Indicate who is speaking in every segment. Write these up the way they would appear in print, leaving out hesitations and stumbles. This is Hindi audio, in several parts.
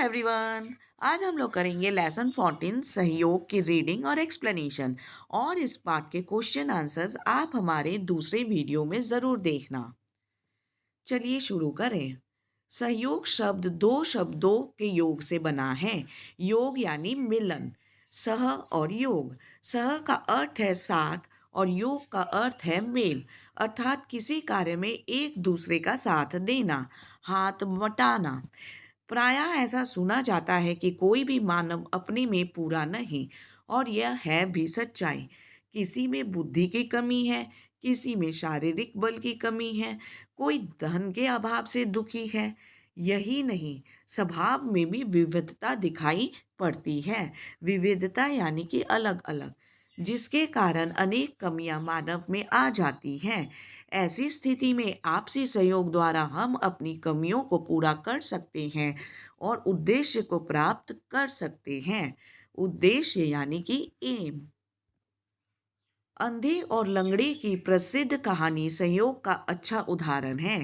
Speaker 1: एवरीवन। आज हम लोग करेंगे लेसन 14 सहयोग की रीडिंग और एक्सप्लेनेशन। और इस पार्ट के क्वेश्चन आंसर्स आप हमारे दूसरे वीडियो में ज़रूर देखना। चलिए शुरू करें। सहयोग शब्द दो शब्दों के योग से बना है। योग यानी मिलन। सह और योग। सह का अर्थ है साथ और योग का अर्थ है मेल, अर्थात किसी कार्य में एक दूसरे का साथ देना, हाथ बटाना। प्रायः ऐसा सुना जाता है कि कोई भी मानव अपने में पूरा नहीं, और यह है भी सच्चाई। किसी में बुद्धि की कमी है, किसी में शारीरिक बल की कमी है, कोई धन के अभाव से दुखी है। यही नहीं, स्वभाव में भी विविधता दिखाई पड़ती है। विविधता यानी कि अलग अलग, जिसके कारण अनेक कमियां मानव में आ जाती हैं। ऐसी स्थिति में आपसी सहयोग द्वारा हम अपनी कमियों को पूरा कर सकते हैं और उद्देश्य को प्राप्त कर सकते हैं। उद्देश्य यानी कि एम। अंधे और लंगड़े की प्रसिद्ध कहानी सहयोग का अच्छा उदाहरण है।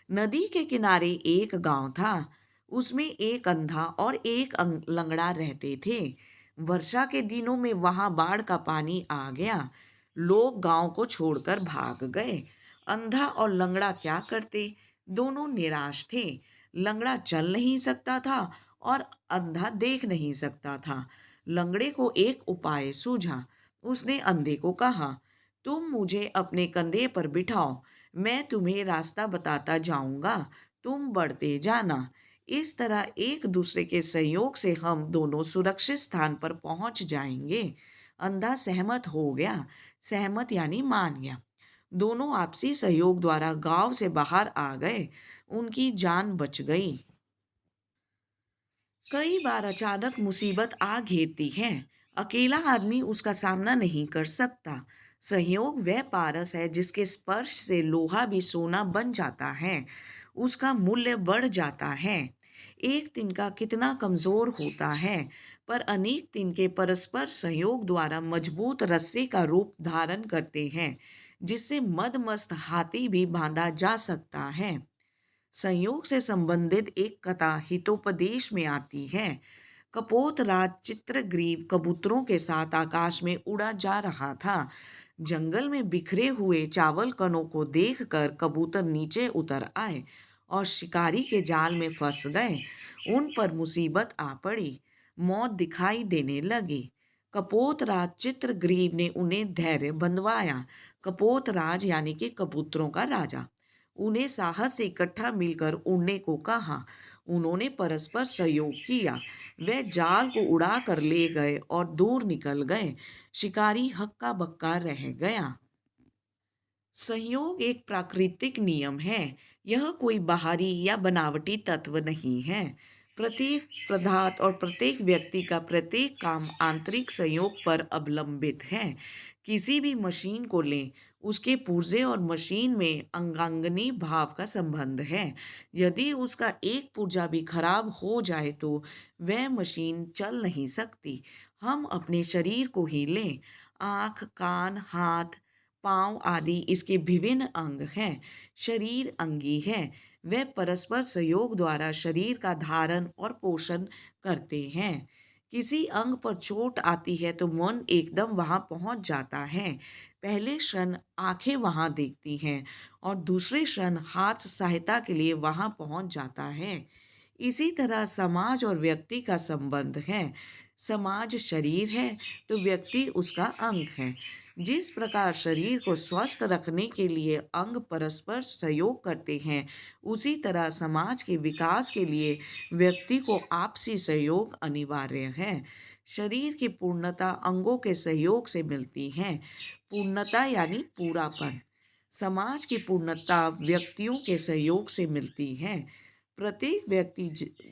Speaker 1: नदी के किनारे एक गांव था। उसमें एक अंधा और एक लंगड़ा रहते थे। वर्षा के दिनों में वहां बाढ़ का पानी आ गया। लोग गांव को छोड़कर भाग गए। अंधा और लंगड़ा क्या करते? दोनों निराश थे। लंगड़ा चल नहीं सकता था और अंधा देख नहीं सकता था। लंगड़े को एक उपाय सूझा। उसने अंधे को कहा, तुम मुझे अपने कंधे पर बिठाओ, मैं तुम्हें रास्ता बताता जाऊंगा, तुम बढ़ते जाना। इस तरह एक दूसरे के सहयोग से हम दोनों सुरक्षित स्थान पर पहुंच जाएंगे। अंधा सहमत हो गया। सहमत यानी मान गया। दोनों आपसी सहयोग द्वारा गांव से बाहर आ गए। उनकी जान बच गई। कई बार अचानक मुसीबत आ घेरती है। अकेला आदमी उसका सामना नहीं कर सकता। सहयोग वह पारस है जिसके स्पर्श से लोहा भी सोना बन जाता है, उसका मूल्य बढ़ जाता है। एक तिनका कितना कमजोर होता है, पर अनेक तिनके परस्पर सहयोग द्वारा मजबूत रस्से का रूप धारण करते हैं, जिससे मदमस्त हाथी भी बांधा जा सकता है। संयोग से संबंधित एक कथा हितोपदेश में आती है। कपोतराज चित्रग्रीव कबूतरों के साथ आकाश में उड़ा जा रहा था। जंगल में बिखरे हुए चावल कणों को देखकर कबूतर नीचे उतर आए और शिकारी के जाल में फंस गए। उन पर मुसीबत आ पड़ी। मौत दिखाई देने लगी। कपोतराज चित्रग्रीव ने उन्हें धैर्य बंधवाया। कपोतराज यानी कि कबूतरों का राजा। उन्हें साहस से इकट्ठा मिलकर उड़ने को कहा। उन्होंने परस्पर सहयोग किया। वे जाल को उड़ा कर ले गए और दूर निकल गए। शिकारी हक्का बक्का रह गया। संयोग एक प्राकृतिक नियम है। यह कोई बाहरी या बनावटी तत्व नहीं है। प्रत्येक पदार्थ और प्रत्येक व्यक्ति का प्रत्येक काम आंतरिक संयोग पर अवलंबित है। किसी भी मशीन को लें, उसके पुर्जे और मशीन में अंगांगनी भाव का संबंध है। यदि उसका एक पुर्जा भी खराब हो जाए तो वह मशीन चल नहीं सकती। हम अपने शरीर को ही लें। आँख, कान, हाथ, पाँव आदि इसके विभिन्न अंग हैं। शरीर अंगी है। वे परस्पर सहयोग द्वारा शरीर का धारण और पोषण करते हैं। किसी अंग पर चोट आती है तो मन एकदम वहां पहुंच जाता है। पहले क्षण आंखें वहां देखती हैं और दूसरे क्षण हाथ सहायता के लिए वहां पहुंच जाता है। इसी तरह समाज और व्यक्ति का संबंध है। समाज शरीर है तो व्यक्ति उसका अंग है। जिस प्रकार शरीर को स्वस्थ रखने के लिए अंग परस्पर सहयोग करते हैं, उसी तरह समाज के विकास के लिए व्यक्ति को आपसी सहयोग अनिवार्य है। शरीर की पूर्णता अंगों के सहयोग से मिलती है। पूर्णता यानी पूरापन। समाज की पूर्णता व्यक्तियों के सहयोग से मिलती है। प्रत्येक व्यक्ति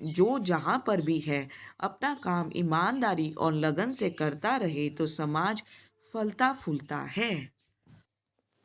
Speaker 1: जो जहाँ पर भी है, अपना काम ईमानदारी और लगन से करता रहे तो समाज फलता फूलता है।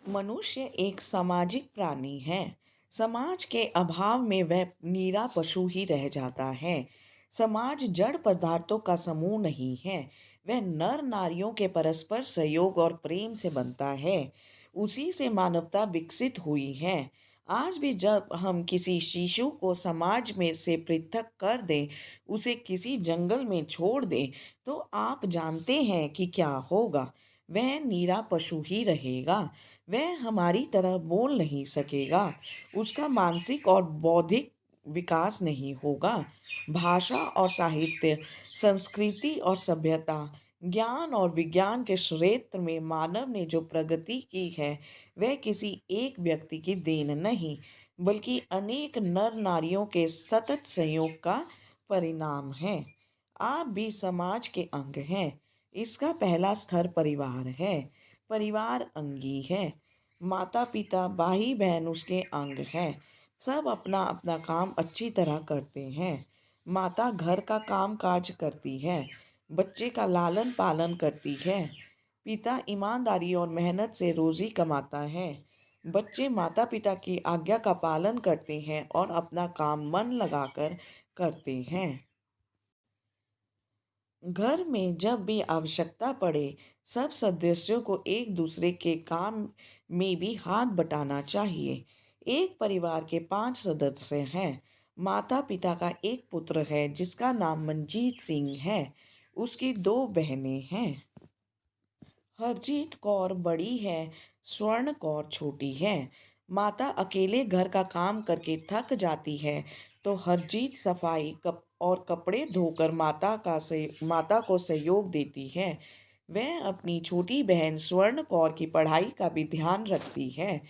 Speaker 1: मनुष्य एक सामाजिक प्राणी है। समाज के अभाव में वह नीरा पशु ही रह जाता है। समाज जड़ पदार्थों का समूह नहीं है। वह नर नारियों के परस्पर सहयोग और प्रेम से बनता है। उसी से मानवता विकसित हुई है। आज भी जब हम किसी शिशु को समाज में से पृथक कर दें, उसे किसी जंगल में छोड़ दें, तो आप जानते हैं कि क्या होगा। वह नीरा पशु ही रहेगा। वह हमारी तरह बोल नहीं सकेगा। उसका मानसिक और बौद्धिक विकास नहीं होगा। भाषा और साहित्य, संस्कृति और सभ्यता, ज्ञान और विज्ञान के क्षेत्र में मानव ने जो प्रगति की है, वह किसी एक व्यक्ति की देन नहीं, बल्कि अनेक नर नारियों के सतत संयोग का परिणाम है। आप भी समाज के अंग हैं। इसका पहला स्तर परिवार है। परिवार अंगी है। माता पिता भाई बहन उसके अंग हैं। सब अपना अपना काम अच्छी तरह करते हैं। माता घर का काम काज करती है। बच्चे का लालन पालन करती है। पिता ईमानदारी और मेहनत से रोजी कमाता है। बच्चे माता पिता की आज्ञा का पालन करते हैं और अपना काम मन लगाकर करते हैं। घर में जब भी आवश्यकता पड़े, सब सदस्यों को एक दूसरे के काम में भी हाथ बटाना चाहिए। एक परिवार के 5 सदस्य हैं। माता पिता का एक पुत्र है जिसका नाम मनजीत सिंह है। उसकी 2 बहनें हैं। हरजीत कौर बड़ी है, स्वर्ण कौर छोटी है। माता अकेले घर का काम करके थक जाती है, तो हरजीत सफाई कप और कपड़े धोकर माता को सहयोग देती है। वह अपनी छोटी बहन स्वर्ण कौर की पढ़ाई का भी ध्यान रखती है।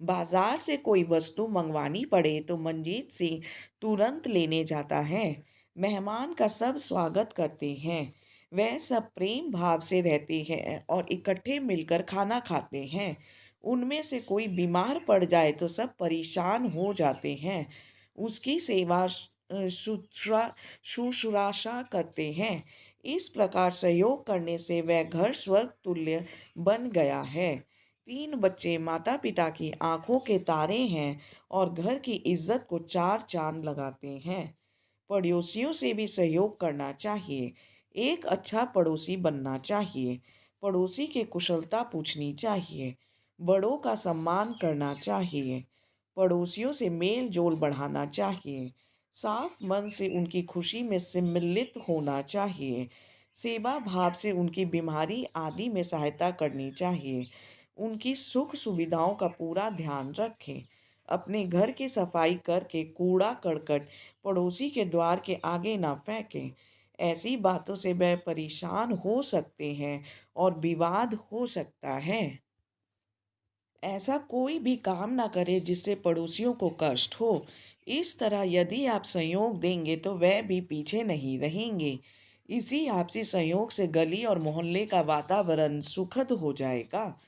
Speaker 1: बाजार से कोई वस्तु मंगवानी पड़े तो मंजीत सिंह तुरंत लेने जाता है। मेहमान का सब स्वागत करते हैं। वह सब प्रेम भाव से रहते हैं और इकट्ठे मिलकर खाना खाते हैं। उनमें से कोई बीमार पड़ जाए तो सब परेशान हो जाते हैं। उसकी सेवा शुश्रूषा करते हैं। इस प्रकार सहयोग करने से वह घर स्वर्ग तुल्य बन गया है। 3 बच्चे माता पिता की आंखों के तारे हैं और घर की इज्जत को 4 चांद लगाते हैं। पड़ोसियों से भी सहयोग करना चाहिए। एक अच्छा पड़ोसी बनना चाहिए। पड़ोसी की कुशलता पूछनी चाहिए। बड़ों का सम्मान करना चाहिए। पड़ोसियों से मेल जोल बढ़ाना चाहिए। साफ मन से उनकी खुशी में सम्मिलित होना चाहिए। सेवा भाव से उनकी बीमारी आदि में सहायता करनी चाहिए। उनकी सुख सुविधाओं का पूरा ध्यान रखें। अपने घर की सफाई करके कूड़ा करकट पड़ोसी के द्वार के आगे ना फेंकें। ऐसी बातों से वह परेशान हो सकते हैं और विवाद हो सकता है। ऐसा कोई भी काम ना करे जिससे पड़ोसियों को कष्ट हो। इस तरह यदि आप सहयोग देंगे तो वह भी पीछे नहीं रहेंगे। इसी आपसी सहयोग से गली और मोहल्ले का वातावरण सुखद हो जाएगा।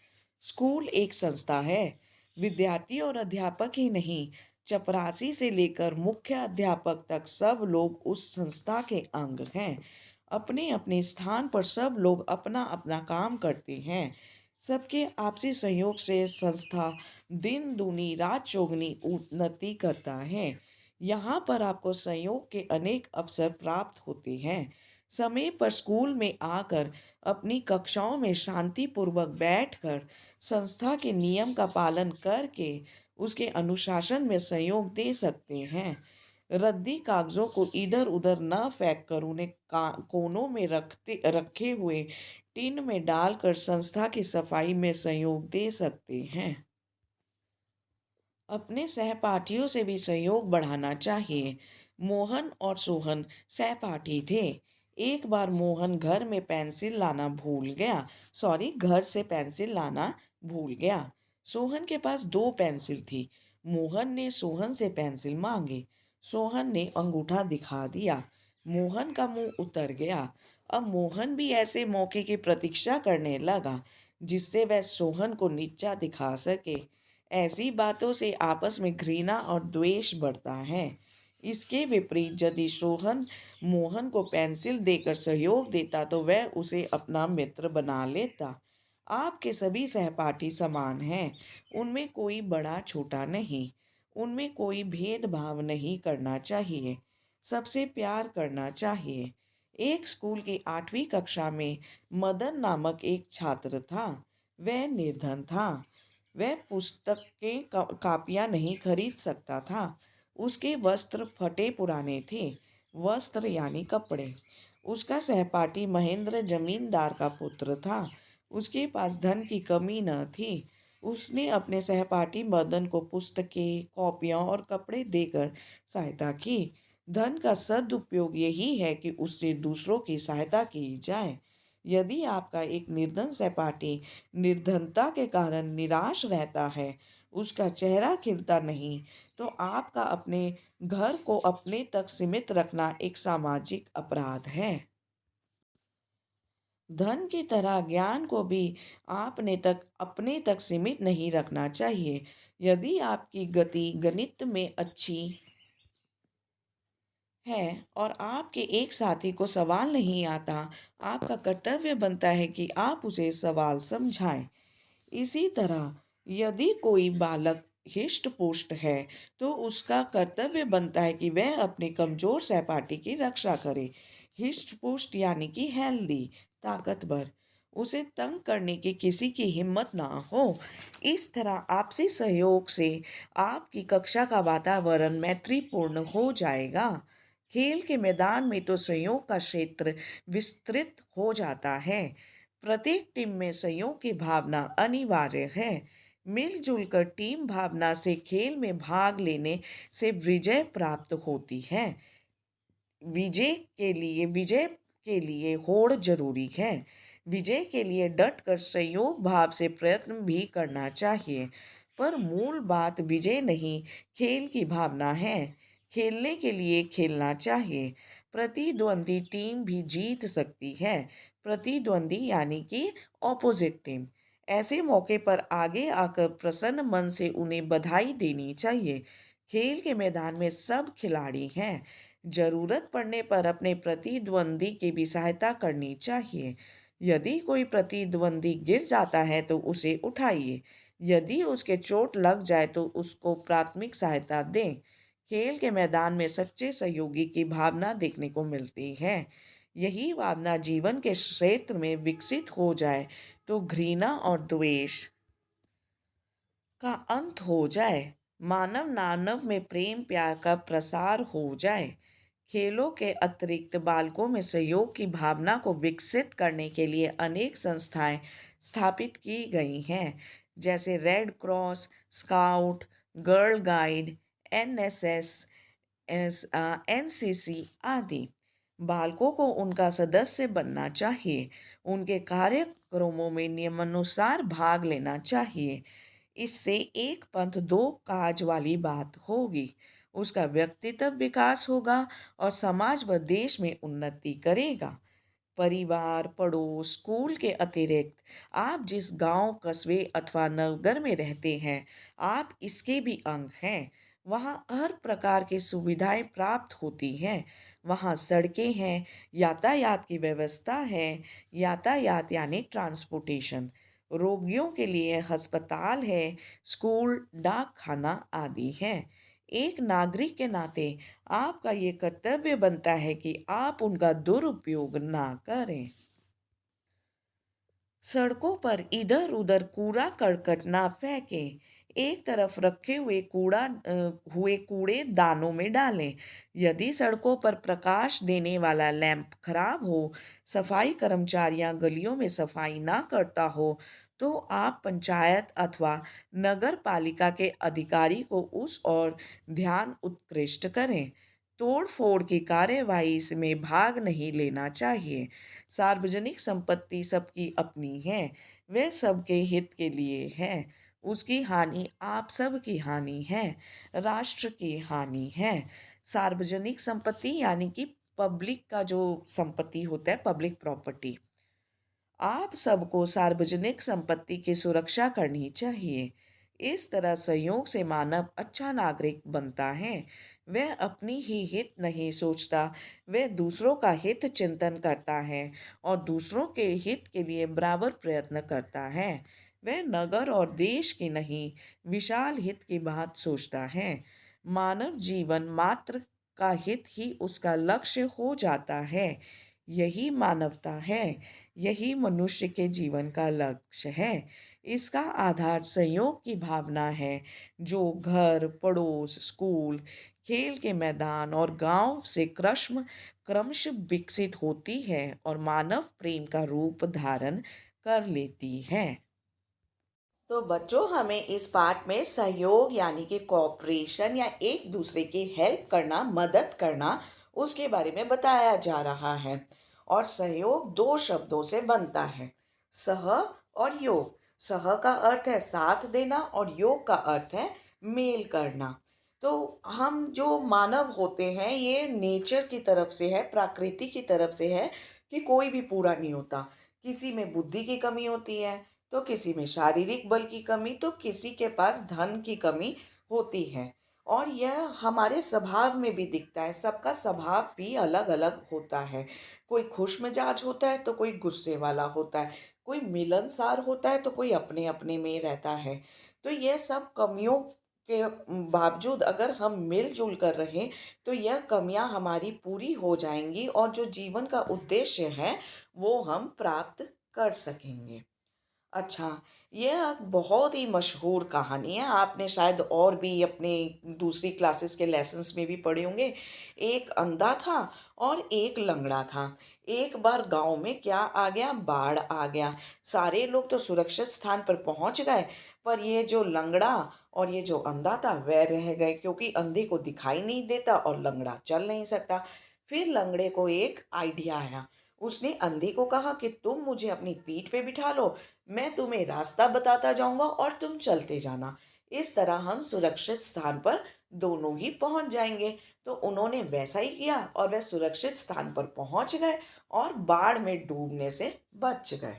Speaker 1: स्कूल एक संस्था है। विद्यार्थी और अध्यापक ही नहीं, चपरासी से लेकर मुख्य अध्यापक तक सब लोग उस संस्था के अंग हैं। अपने अपने स्थान पर सब लोग अपना अपना काम करते हैं। सबके आपसी सहयोग से संस्था दिन दूनी रात चौगुनी उन्नति करता है। यहाँ पर आपको सहयोग के अनेक अवसर प्राप्त होते हैं। समय पर स्कूल में आकर अपनी कक्षाओं में शांतिपूर्वक बैठकर संस्था के नियम का पालन करके उसके अनुशासन में सहयोग दे सकते हैं। रद्दी कागजों को इधर उधर न फेंक कर उन्हें कोनों में रखे हुए टिन में डालकर संस्था की सफाई में सहयोग दे सकते हैं। अपने सहपाठियों से भी सहयोग बढ़ाना चाहिए। मोहन और सोहन सहपाठी थे। एक बार मोहन घर से पेंसिल लाना भूल गया। सोहन के पास 2 पेंसिल थी। मोहन ने सोहन से पेंसिल मांगी। सोहन ने अंगूठा दिखा दिया। मोहन का मुंह उतर गया। अब मोहन भी ऐसे मौके की प्रतीक्षा करने लगा जिससे वह सोहन को नीचा दिखा सके। ऐसी बातों से आपस में घृणा और द्वेष बढ़ता है। इसके विपरीत यदि सोहन मोहन को पेंसिल देकर सहयोग देता तो वह उसे अपना मित्र बना लेता। आपके सभी सहपाठी समान हैं। उनमें कोई बड़ा छोटा नहीं। उनमें कोई भेदभाव नहीं करना चाहिए। सबसे प्यार करना चाहिए। एक स्कूल की 8वीं कक्षा में मदन नामक एक छात्र था। वह निर्धन था। वह पुस्तकें कापियाँ नहीं खरीद सकता था। उसके वस्त्र फटे पुराने थे। वस्त्र यानी कपड़े। उसका सहपाठी महेंद्र जमींदार का पुत्र था। उसके पास धन की कमी न थी। उसने अपने सहपाठी मदन को पुस्तकें, कॉपियाँ और कपड़े देकर सहायता की। धन का सदुपयोग यही है कि उससे दूसरों की सहायता की जाए। यदि आपका एक निर्धन सहपाठी निर्धनता के कारण निराश रहता है, उसका चेहरा खिलता नहीं, तो आपका अपने घर को अपने तक सीमित रखना एक सामाजिक अपराध है। धन की तरह ज्ञान को भी आपने तक अपने तक सीमित नहीं रखना चाहिए। यदि आपकी गति गणित में अच्छी है और आपके एक साथी को सवाल नहीं आता, आपका कर्तव्य बनता है कि आप उसे सवाल समझाएं। इसी तरह यदि कोई बालक हिष्ट पुष्ट है, तो उसका कर्तव्य बनता है कि वह अपने कमजोर सहपाठी की रक्षा करे। हिष्ट पुष्ट यानी कि हेल्दी, ताकतवर। उसे तंग करने की किसी की हिम्मत ना हो। इस तरह आपसी सहयोग से आपकी कक्षा का वातावरण मैत्रीपूर्ण हो जाएगा। खेल के मैदान में तो सहयोग का क्षेत्र विस्तृत हो जाता है। प्रत्येक टीम में सहयोग की भावना अनिवार्य है। मिलजुल कर टीम भावना से खेल में भाग लेने से विजय प्राप्त होती है। विजय के लिए होड़ जरूरी है। विजय के लिए डट कर सहयोग भाव से प्रयत्न भी करना चाहिए। पर मूल बात विजय नहीं, खेल की भावना है। खेलने के लिए खेलना चाहिए। प्रतिद्वंदी टीम भी जीत सकती है। प्रतिद्वंदी यानी कि ऑपोजिट टीम। ऐसे मौके पर आगे आकर प्रसन्न मन से उन्हें बधाई देनी चाहिए। खेल के मैदान में सब खिलाड़ी हैं। जरूरत पड़ने पर अपने प्रतिद्वंदी की भी सहायता करनी चाहिए। यदि कोई प्रतिद्वंदी गिर जाता है तो उसे उठाइए। यदि उसके चोट लग जाए तो उसको प्राथमिक सहायता दें। खेल के मैदान में सच्चे सहयोगी की भावना देखने को मिलती है। यही भावना जीवन के क्षेत्र में विकसित हो जाए तो घृणा और द्वेष का अंत हो जाए। मानव नानव में प्रेम प्यार का प्रसार हो जाए। खेलों के अतिरिक्त बालकों में सहयोग की भावना को विकसित करने के लिए अनेक संस्थाएं स्थापित की गई हैं, जैसे red cross, scout, girl guide, NSS, NCC आदि। बालकों को उनका सदस्य बनना चाहिए। उनके कार्यक्रमों में नियमानुसार भाग लेना चाहिए। इससे एक पंथ दो काज वाली बात होगी। उसका व्यक्तित्व विकास होगा और समाज व देश में उन्नति करेगा। परिवार, पड़ोस, स्कूल के अतिरिक्त आप जिस गांव, कस्बे अथवा नगर में रहते हैं, आप इसके भी अंग हैं। वहाँ हर प्रकार की सुविधाएं प्राप्त होती हैं। वहाँ सड़कें हैं, यातायात की व्यवस्था है। यातायात यानी ट्रांसपोर्टेशन। रोगियों के लिए अस्पताल है, स्कूल, डाक खाना आदि है। एक नागरिक के नाते आपका ये कर्तव्य बनता है कि आप उनका दुरुपयोग ना करें। सड़कों पर इधर उधर कूड़ा करकट ना फेंकें। एक तरफ रखे हुए कूड़े दानों में डालें। यदि सड़कों पर प्रकाश देने वाला लैंप खराब हो, सफाई कर्मचारियां गलियों में सफाई ना करता हो, तो आप पंचायत अथवा नगर पालिका के अधिकारी को उस ओर ध्यान उत्कृष्ट करें। तोड़ फोड़ की कार्यवाही में भाग नहीं लेना चाहिए। सार्वजनिक संपत्ति सबकी अपनी है। वह सबके हित के लिए है। उसकी हानि आप सब की हानि है। राष्ट्र की हानि है। सार्वजनिक संपत्ति यानी कि पब्लिक का जो संपत्ति होता है, पब्लिक प्रॉपर्टी। आप सबको सार्वजनिक संपत्ति की सुरक्षा करनी चाहिए। इस तरह सहयोग से मानव अच्छा नागरिक बनता है। वह अपनी ही हित नहीं सोचता, वह दूसरों का हित चिंतन करता है और दूसरों के हित के लिए बराबर प्रयत्न करता है। वह नगर और देश की नहीं, विशाल हित की बात सोचता है। मानव जीवन मात्र का हित ही उसका लक्ष्य हो जाता है। यही मानवता है। यही मनुष्य के जीवन का लक्ष्य है। इसका आधार सहयोग की भावना है, जो घर, पड़ोस, स्कूल, खेल के मैदान और गांव से क्रमश विकसित होती है और मानव प्रेम का रूप धारण कर लेती है। तो बच्चों, हमें इस पाठ में सहयोग यानी कि कोऑपरेशन या एक दूसरे की हेल्प करना, मदद करना, उसके बारे में बताया जा रहा है। और सहयोग दो शब्दों से बनता है, सह और योग। सह का अर्थ है साथ देना और योग का अर्थ है मेल करना। तो हम जो मानव होते हैं, ये नेचर की तरफ से है, प्रकृति की तरफ से है कि कोई भी पूरा नहीं होता। किसी में बुद्धि की कमी होती है, तो किसी में शारीरिक बल की कमी, तो किसी के पास धन की कमी होती है। और यह हमारे स्वभाव में भी दिखता है। सबका स्वभाव भी अलग अलग होता है। कोई खुश मिजाज होता है तो कोई गुस्से वाला होता है, कोई मिलनसार होता है तो कोई अपने अपने में रहता है। तो यह सब कमियों के बावजूद अगर हम मिलजुल कर रहें, तो यह कमियां हमारी पूरी हो जाएंगी और जो जीवन का उद्देश्य है वो हम प्राप्त कर सकेंगे। अच्छा, ये एक बहुत ही मशहूर कहानी है। आपने शायद और भी अपने दूसरी क्लासेस के लेसन्स में भी पढ़े होंगे। एक अंधा था और एक लंगड़ा था। एक बार गांव में क्या आ गया, बाढ़ आ गया। सारे लोग तो सुरक्षित स्थान पर पहुंच गए, पर ये जो लंगड़ा और ये जो अंधा था वह रह गए, क्योंकि अंधे को दिखाई नहीं देता और लंगड़ा चल नहीं सकता। फिर लंगड़े को एक आइडिया आया। उसने अंधे को कहा कि तुम मुझे अपनी पीठ पे बिठा लो, मैं तुम्हें रास्ता बताता जाऊंगा और तुम चलते जाना। इस तरह हम सुरक्षित स्थान पर दोनों ही पहुंच जाएंगे। तो उन्होंने वैसा ही किया और वह सुरक्षित स्थान पर पहुंच गए और बाढ़ में डूबने से बच गए।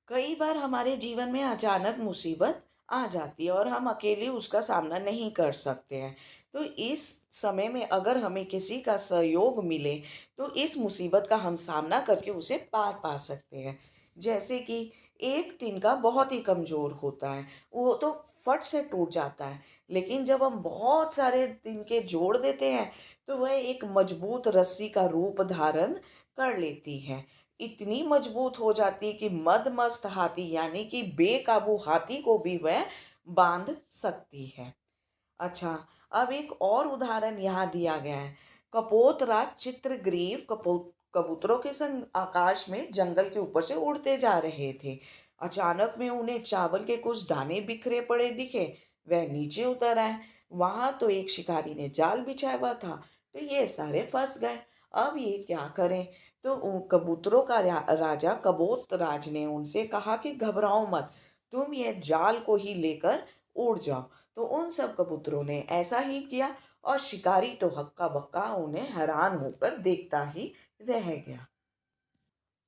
Speaker 1: कई बार हमारे जीवन में अचानक मुसीबत आ जाती है और हम अकेले उसका सामना नहीं कर सकते हैं। तो इस समय में अगर हमें किसी का सहयोग मिले, तो इस मुसीबत का हम सामना करके उसे पार पा सकते हैं। जैसे कि एक तिनका बहुत ही कमज़ोर होता है, वो तो फट से टूट जाता है। लेकिन जब हम बहुत सारे तिनके जोड़ देते हैं, तो वह एक मजबूत रस्सी का रूप धारण कर लेती है। इतनी मजबूत हो जाती कि मदमस्त हाथी यानी कि बेकाबू हाथी को भी वह बांध सकती है। अच्छा, अब एक और उदाहरण यहाँ दिया गया है। कपोतराज चित्रग्रीव कबूतरों के संग आकाश में जंगल के ऊपर से उड़ते जा रहे थे। अचानक में उन्हें चावल के कुछ दाने बिखरे पड़े दिखे। वह नीचे उतर आए। वहां तो एक शिकारी ने जाल बिछाया हुआ था, तो ये सारे फंस गए। अब ये क्या करें? तो कबूतरों का राजा कबूतराज ने उनसे कहा कि घबराओ मत, तुम ये जाल को ही लेकर उड़ जाओ। तो उन सब कबूतरों ने ऐसा ही किया और शिकारी तो हक्का बक्का उन्हें हैरान होकर देखता ही रह गया।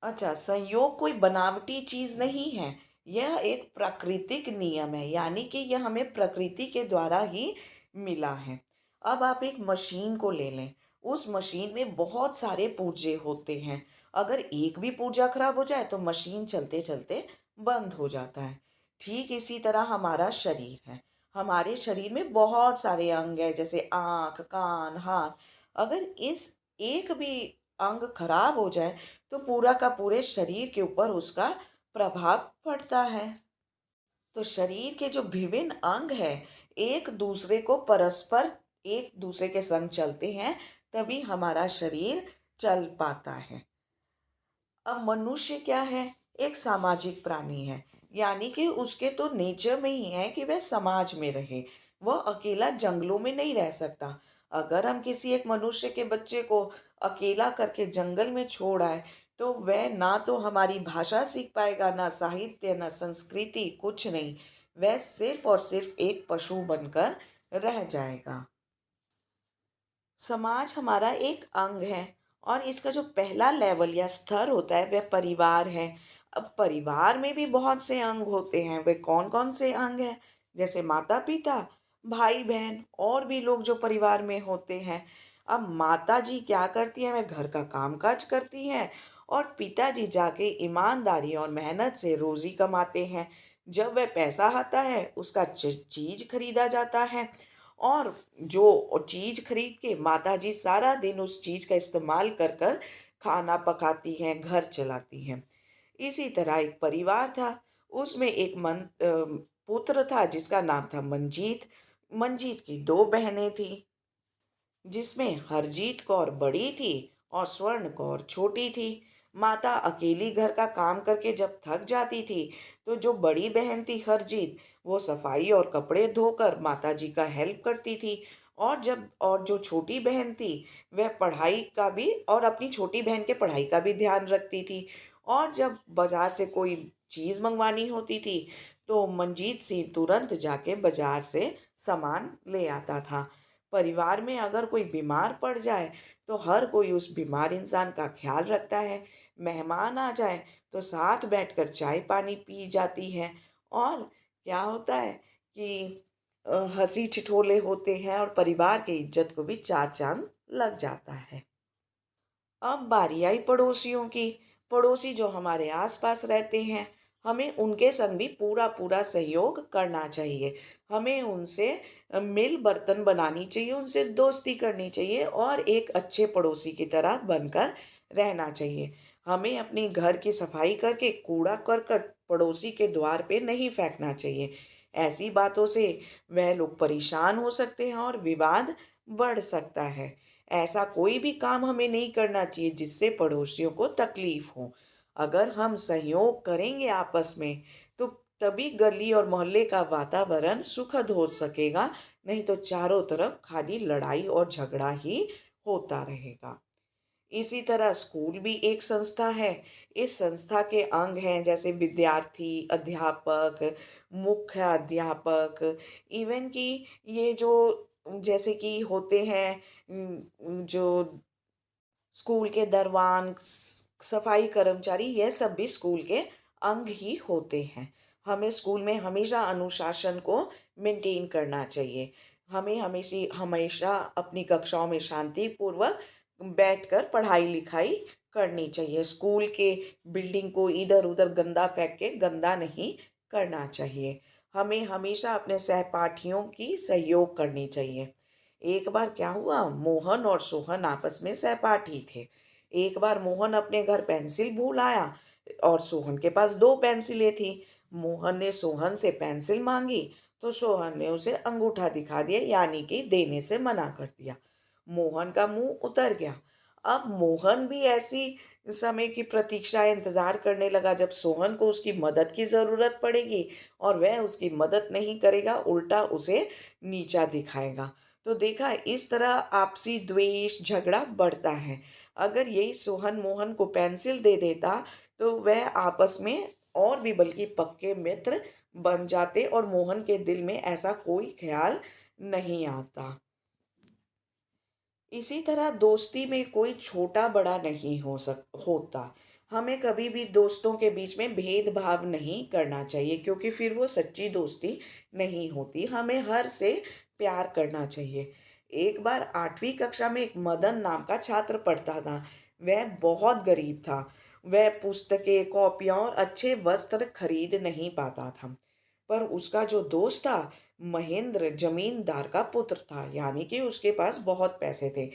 Speaker 1: अच्छा, संयोग कोई बनावटी चीज नहीं है। यह एक प्राकृतिक नियम है, यानी कि यह हमें प्रकृति के द्वारा ही मिला है। अब आप एक मशीन को ले लें। उस मशीन में बहुत सारे पुर्जे होते हैं। अगर एक भी पुर्जा खराब हो जाए तो मशीन चलते चलते बंद हो जाता है। ठीक इसी तरह हमारा शरीर है। हमारे शरीर में बहुत सारे अंग हैं, जैसे आँख, कान, हाथ। अगर इस एक भी अंग खराब हो जाए, तो पूरा का पूरे शरीर के ऊपर उसका प्रभाव पड़ता है। तो शरीर के जो विभिन्न अंग है, एक दूसरे को परस्पर एक दूसरे के संग चलते हैं, तभी हमारा शरीर चल पाता है। अब मनुष्य क्या है? एक सामाजिक प्राणी है, यानी कि उसके तो नेचर में ही है कि वह समाज में रहे। वह अकेला जंगलों में नहीं रह सकता। अगर हम किसी एक मनुष्य के बच्चे को अकेला करके जंगल में छोड़ आए, तो वह ना तो हमारी भाषा सीख पाएगा, ना साहित्य, ना संस्कृति, कुछ नहीं। वह सिर्फ और सिर्फ एक पशु बनकर रह जाएगा। समाज हमारा एक अंग है और इसका जो पहला लेवल या स्तर होता है वह परिवार है। अब परिवार में भी बहुत से अंग होते हैं। वे कौन कौन से अंग हैं? जैसे माता पिता, भाई बहन और भी लोग जो परिवार में होते हैं। अब माता जी क्या करती हैं? वह घर का कामकाज करती हैं और पिताजी जाके ईमानदारी और मेहनत से रोजी कमाते हैं। जब वह पैसा आता है, उसका चीज खरीदा जाता है और जो चीज खरीद के माताजी सारा दिन उस चीज का इस्तेमाल कर कर खाना पकाती हैं, घर चलाती हैं। इसी तरह एक परिवार था। उसमें एक पुत्र था जिसका नाम था मंजीत। मंजीत की दो बहनें थीं, जिसमें हरजीत कौर बड़ी थी और स्वर्ण कौर छोटी थी। माता अकेली घर का काम करके जब थक जाती थी, तो जो बड़ी बहन थी हरजीत, वो सफाई और कपड़े धोकर माता जी का हेल्प करती थी। और जो छोटी बहन थी, वह पढ़ाई का भी और अपनी छोटी बहन के पढ़ाई का भी ध्यान रखती थी। और जब बाजार से कोई चीज़ मंगवानी होती थी, तो मंजीत सिंह तुरंत जाके बाजार से सामान ले आता था। परिवार में अगर कोई बीमार पड़ जाए, तो हर कोई उस बीमार इंसान का ख्याल रखता है। मेहमान आ जाए तो साथ बैठकर चाय पानी पी जाती है। और क्या होता है कि हंसी ठिठोले होते हैं और परिवार की इज्जत को भी चार चांद लग जाता है। अब बारी आई पड़ोसियों की। पड़ोसी जो हमारे आसपास रहते हैं, हमें उनके संग भी पूरा पूरा सहयोग करना चाहिए। हमें उनसे मिल बर्तन बनानी चाहिए, उनसे दोस्ती करनी चाहिए और एक अच्छे पड़ोसी की तरह बनकर रहना चाहिए। हमें अपनी घर की सफाई करके कूड़ा करकट पड़ोसी के द्वार पे नहीं फेंकना चाहिए। ऐसी बातों से वह लोग परेशान हो सकते हैं और विवाद बढ़ सकता है। ऐसा कोई भी काम हमें नहीं करना चाहिए जिससे पड़ोसियों को तकलीफ हो। अगर हम सहयोग करेंगे आपस में, तो तभी गली और मोहल्ले का वातावरण सुखद हो सकेगा, नहीं तो चारों तरफ खाली लड़ाई और झगड़ा ही होता रहेगा। इसी तरह स्कूल भी एक संस्था है। इस संस्था के अंग हैं जैसे विद्यार्थी, अध्यापक, मुख्य अध्यापक, इवन कि ये जो जैसे कि होते हैं जो स्कूल के दरवान, सफाई कर्मचारी, यह सब भी स्कूल के अंग ही होते हैं। हमें स्कूल में हमेशा अनुशासन को मेंटेन करना चाहिए। हमें हमेशा हमेशा अपनी कक्षाओं में शांतिपूर्वक बैठकर पढ़ाई लिखाई करनी चाहिए। स्कूल के बिल्डिंग को इधर उधर गंदा फेंक के गंदा नहीं करना चाहिए। हमें हमेशा अपने सहपाठियों की सहयोग करनी चाहिए। एक बार क्या हुआ, मोहन और सोहन आपस में सहपाठी थे। एक बार मोहन अपने घर पेंसिल भूल आया और सोहन के पास दो पेंसिलें थी। मोहन ने सोहन से पेंसिल मांगी, तो सोहन ने उसे अंगूठा दिखा दिया, यानी कि देने से मना कर दिया। मोहन का मुंह उतर गया। अब मोहन भी ऐसी समय की प्रतीक्षा इंतजार करने लगा जब सोहन को उसकी मदद की ज़रूरत पड़ेगी, और वह उसकी मदद नहीं करेगा, उल्टा उसे नीचा दिखाएगा। तो देखा, इस तरह आपसी द्वेष झगड़ा बढ़ता है। अगर यही सोहन मोहन को पेंसिल दे देता, तो वह आपस में और भी बल्कि पक्के मित्र बन जाते और मोहन के दिल में ऐसा कोई ख्याल नहीं आता। इसी तरह दोस्ती में कोई छोटा बड़ा नहीं होता। हमें कभी भी दोस्तों के बीच में भेदभाव नहीं करना चाहिए, क्योंकि फिर वो सच्ची दोस्ती नहीं होती। हमें हर से प्यार करना चाहिए। एक बार 8वीं कक्षा में एक मदन नाम का छात्र पढ़ता था। वह बहुत गरीब था। वह पुस्तकें, कॉपियाँ और अच्छे वस्त्र खरीद नहीं पाता था। पर उसका जो दोस्त था, महेंद्र, जमींदार का पुत्र था, यानी कि उसके पास बहुत पैसे थे।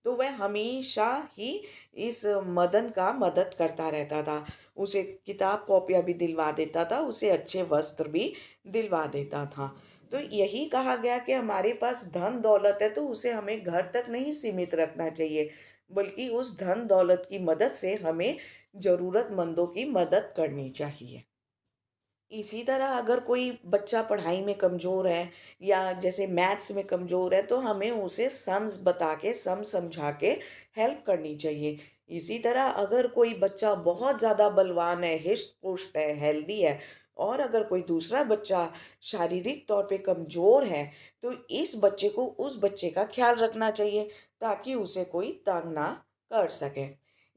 Speaker 1: तो वह हमेशा ही इस मदन का मदद करता रहता था। उसे किताब कॉपियाँ भी दिलवा देता था, उसे अच्छे वस्त्र भी दिलवा देता था। तो यही कहा गया कि हमारे पास धन दौलत है तो उसे हमें घर तक नहीं सीमित रखना चाहिए, बल्कि उस धन दौलत की मदद से हमें ज़रूरतमंदों की मदद करनी चाहिए। इसी तरह अगर कोई बच्चा पढ़ाई में कमज़ोर है या जैसे मैथ्स में कमज़ोर है, तो हमें उसे सम्स बता के, समझा के हेल्प करनी चाहिए। इसी तरह अगर कोई बच्चा बहुत ज़्यादा बलवान है, हिष्ट पुष्ट है, हेल्दी है, और अगर कोई दूसरा बच्चा शारीरिक तौर पे कमज़ोर है, तो इस बच्चे को उस बच्चे का ख्याल रखना चाहिए, ताकि उसे कोई तंग ना कर सके।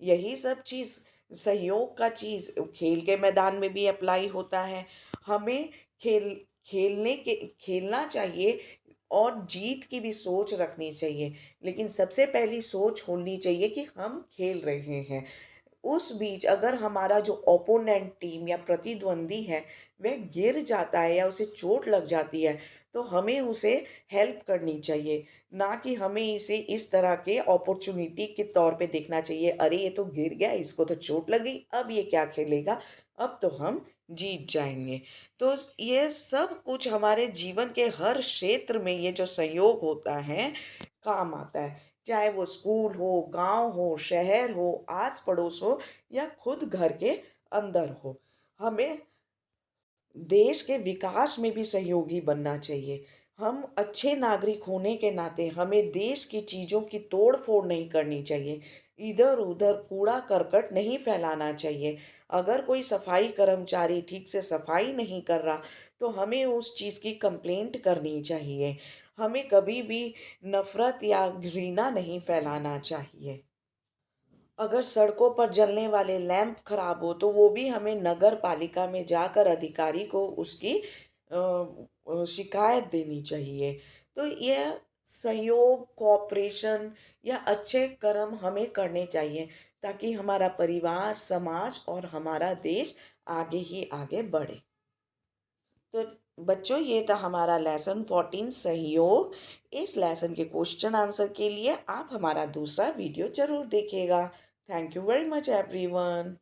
Speaker 1: यही सब चीज़, सहयोग का चीज़ खेल के मैदान में भी अप्लाई होता है। हमें खेल खेलना चाहिए और जीत की भी सोच रखनी चाहिए। लेकिन सबसे पहली सोच होनी चाहिए कि हम खेल रहे हैं। उस बीच अगर हमारा जो ओपोनेंट टीम या प्रतिद्वंदी है, वह गिर जाता है या उसे चोट लग जाती है, तो हमें उसे हेल्प करनी चाहिए। ना कि हमें इसे इस तरह के अपॉर्चुनिटी के तौर पे देखना चाहिए, अरे ये तो गिर गया, इसको तो चोट लग गई, अब ये क्या खेलेगा, अब तो हम जीत जाएँगे। तो ये सब कुछ हमारे जीवन के हर क्षेत्र में ये जो सहयोग होता है, काम आता है। चाहे वो स्कूल हो, गाँव हो, शहर हो, आस-पड़ोस हो या खुद घर के अंदर हो। हमें देश के विकास में भी सहयोगी बनना चाहिए। हम अच्छे नागरिक होने के नाते हमें देश की चीज़ों की तोड़-फोड़ नहीं करनी चाहिए। इधर-उधर कूड़ा-करकट नहीं फैलाना चाहिए। अगर कोई सफाई कर्मचारी ठीक से सफाई नहीं कर रहा, तो हमें उस चीज़ की कंप्लेंट करनी चाहिए। हमें कभी भी नफ़रत या घृणा नहीं फैलाना चाहिए। अगर सड़कों पर जलने वाले लैंप खराब हो तो वो भी हमें नगर पालिका में जाकर अधिकारी को उसकी शिकायत देनी चाहिए। तो यह सहयोग, कोऑपरेशन या अच्छे कर्म हमें करने चाहिए ताकि हमारा परिवार, समाज और हमारा देश आगे ही आगे बढ़े। तो बच्चों ये था हमारा लेसन 14 सहयोग। इस लेसन के क्वेश्चन आंसर के लिए आप हमारा दूसरा वीडियो ज़रूर देखिएगा। Thank you very much everyone.